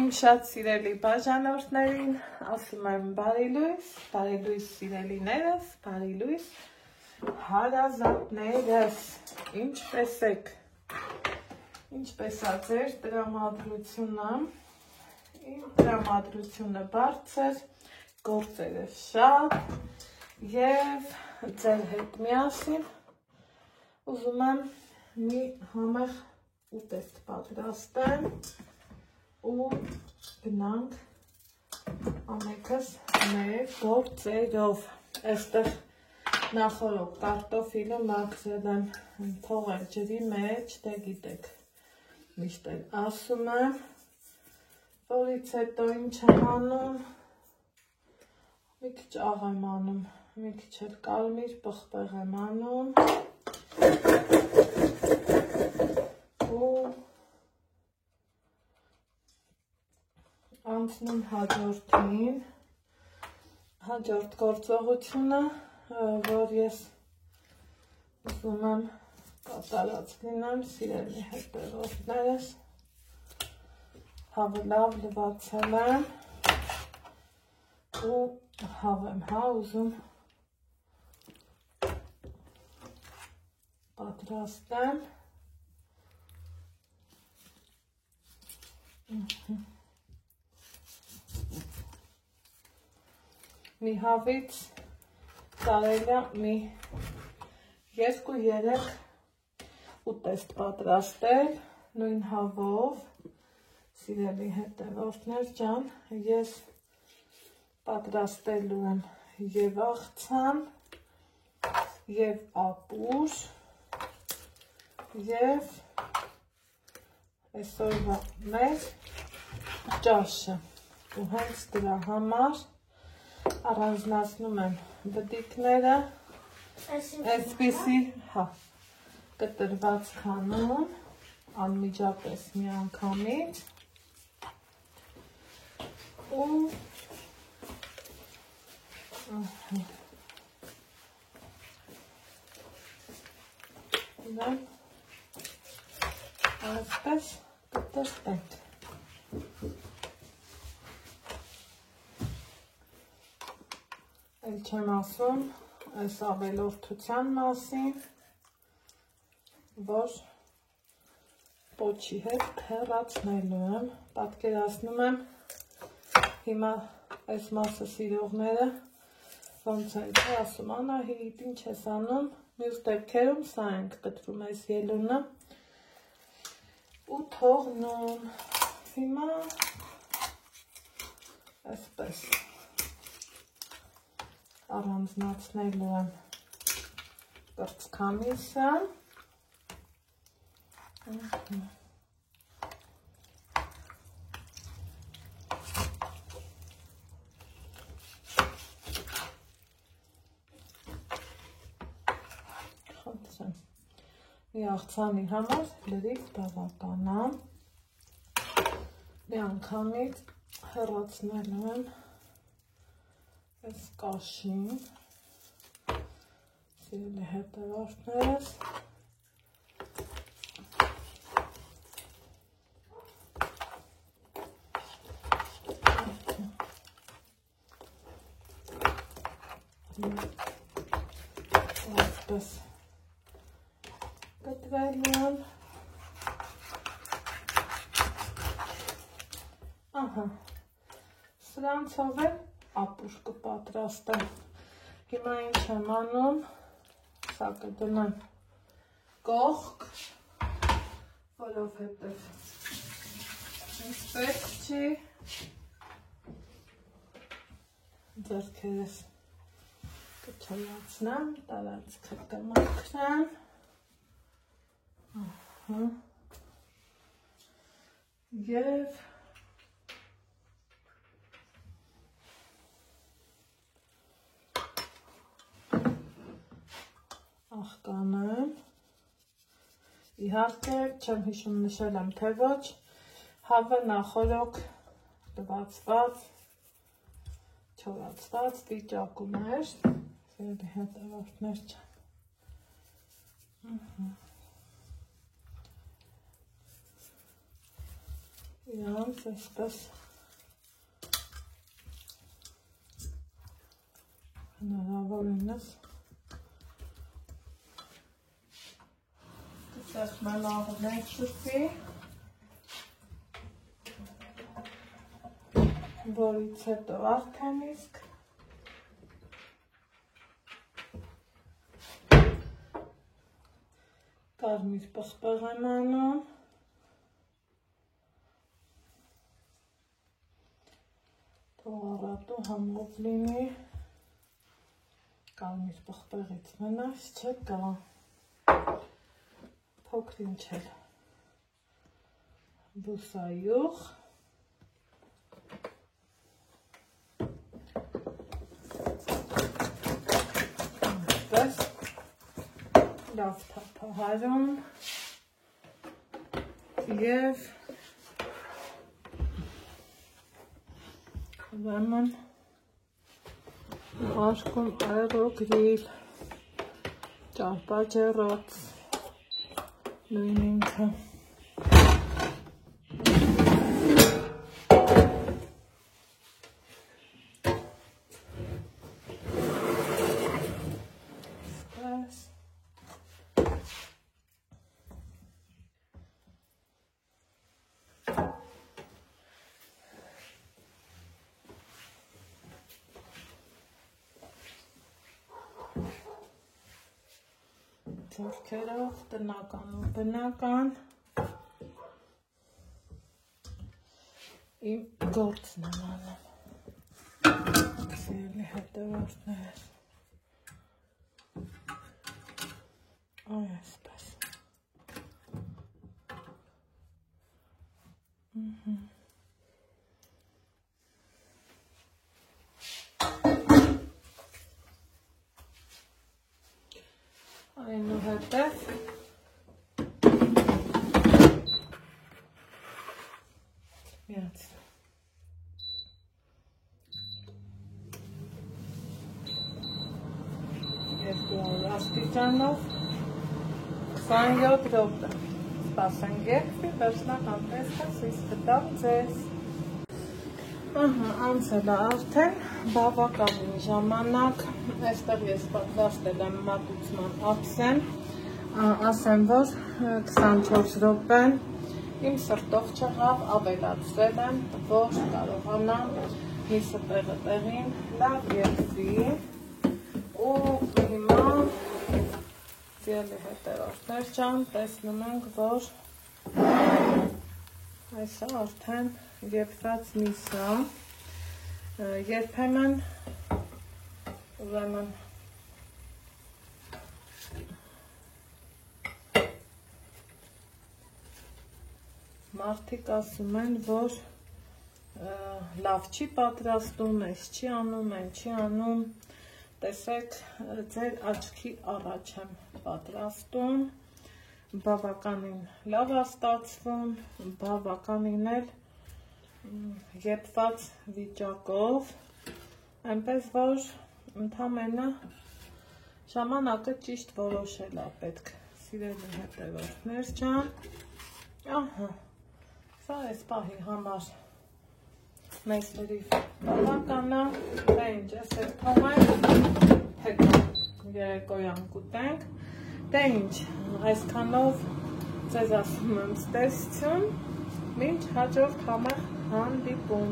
Իմ շատ սիրելի բաժանորդներին, ասում եմ բարի լույս սիրելիներս, բարի լույս հարազատներս, ինչպես եք, ինչպես ա ձեր տրամադրությունը, իմ տրամադրությունը բարձր, գործերը շատ և ձեր հետ միասին ուզում եմ մի համեղ ուտեստ պատրաստեմ ու գնանք ամենքս մեր գործերով, այստեղ նախորդ կարտոֆիլը մաքրել եմ, թողել ջրի մեջ, դե գիտեք, միշտ էլ ասում եմ, որից հետո ինչ եմ անում, մի քիչ աղ եմ անում, մի քիչ էլ կարմիր պղպեղ եմ անում ու անցնում հաջորդին, հաջորդ գործողությունը, որ ես ուզում եմ կատարած լինեմ, սիրելի հետևորդներս, հավը լավ լվացել եմ ու հավ եմ ուզում պատրաստեմ, մի հավից կարելի է մի 2-3 ուտեստ պատրաստել նույն հավով, սիրելի հետևորդներ ջան, ես պատրաստելու եմ և աղցան, և ապուր, և այսօրվա մեր ճաշը, ու հենց դրա համար առանձնացնում եմ բդիկները, այսպիսի կտրված քանում, անմիջապես մի անգամից ու այսպես կտրտենք։ Էլ չեմ ասում այս ավելորդության մասին, որ պոչի հետ հեռացնելու եմ, պատկերացնում եմ, հիմա այս մասը սիրողները ոնց են ասում, Անահիտ, ինչ ես անում, մյուս դեպքերում սա ենք կտրում այս ելունը ու թողնում, հիմա այսպես առանձնացնելու եմ կրծքամիսը, մի աղցանի համար լրիվ բավական է, մի անգամից հեռացնելու եմ այս կաշին, սիրելի հետևորդներս, այսպես կտրելու եմ, սրանցով էլ ապուր կպատրաստեմ, հիմա ինչ եմ անում, սա կդնեմ կողք, որովհետև ինձ պետք չի, ձեռքերս կչլացնեմ, տարածքը կմաքրեմ, և աղկանեմ, իհարկե չեմ հիշում նշել եմ, թե ոչ, հավը նախորոք լվացված, չորացված վիճակում էր, սիրելի հետևորդներ չեմ, իրանց այսպես հնարավորինս դες մենաղներ շուտի, որից հետո արդեն իսկ կարմիր պղպեղ եմ անում, թողարատու համով լինի, կարմիր պղպեղից մնաս չկա, փոքր-ինչ էլ բուսայուղ, այսպես լավ թափահարում և ուրեմն հարկում աերոգրիլ, ճարպաջեռած նույն ինքը ձեռքերով տնական ու բնական իմ գործն եմ անում սիրելի հետևորդներ այսպես այնուհետև միացնեմ աստիճանով 27 րոպե սպասենք երկվի, վերջնական տեսքը ցույց կտամ ձեզ անցել է արդեն բավականին ժամանակ, այստեղ ես պատրաստել եմ մատուցման ափսեն, ասեմ, որ 24 րոպեն իմ սրտով չեղավ, ավելացրել եմ, որ կարողանամ հիսը տեղը տեղին լավ երկվի ու հիմա սիրելի հետևորդներ ջան, տեսնում ենք, որ այսը արդեն եփված միս է, երբեմն ուրեմն մարդիկ ասում են, որ լավ չի պատրաստում, այս չի անում, այն չի անում, տեսեք, ձեր աչքի առաջ եմ պատրաստում, բավականին լավ է ստացվում, բավականին էլ եփված վիճակով, այնպես որ ընդամենը ժամանակը ճիշտ որոշել է պետք, սիրելի հետևորդներ ջան, ահա, սա այս պահի համար մեզ լրիվ բավական է, դե ինչ ես այդ թողենք, հետո երեկոյան կուտենք, դե ինչ, այսքանով ձեզ ասում եմ ստեսություն, մինչ հաջորդ համեղ հանդիպում։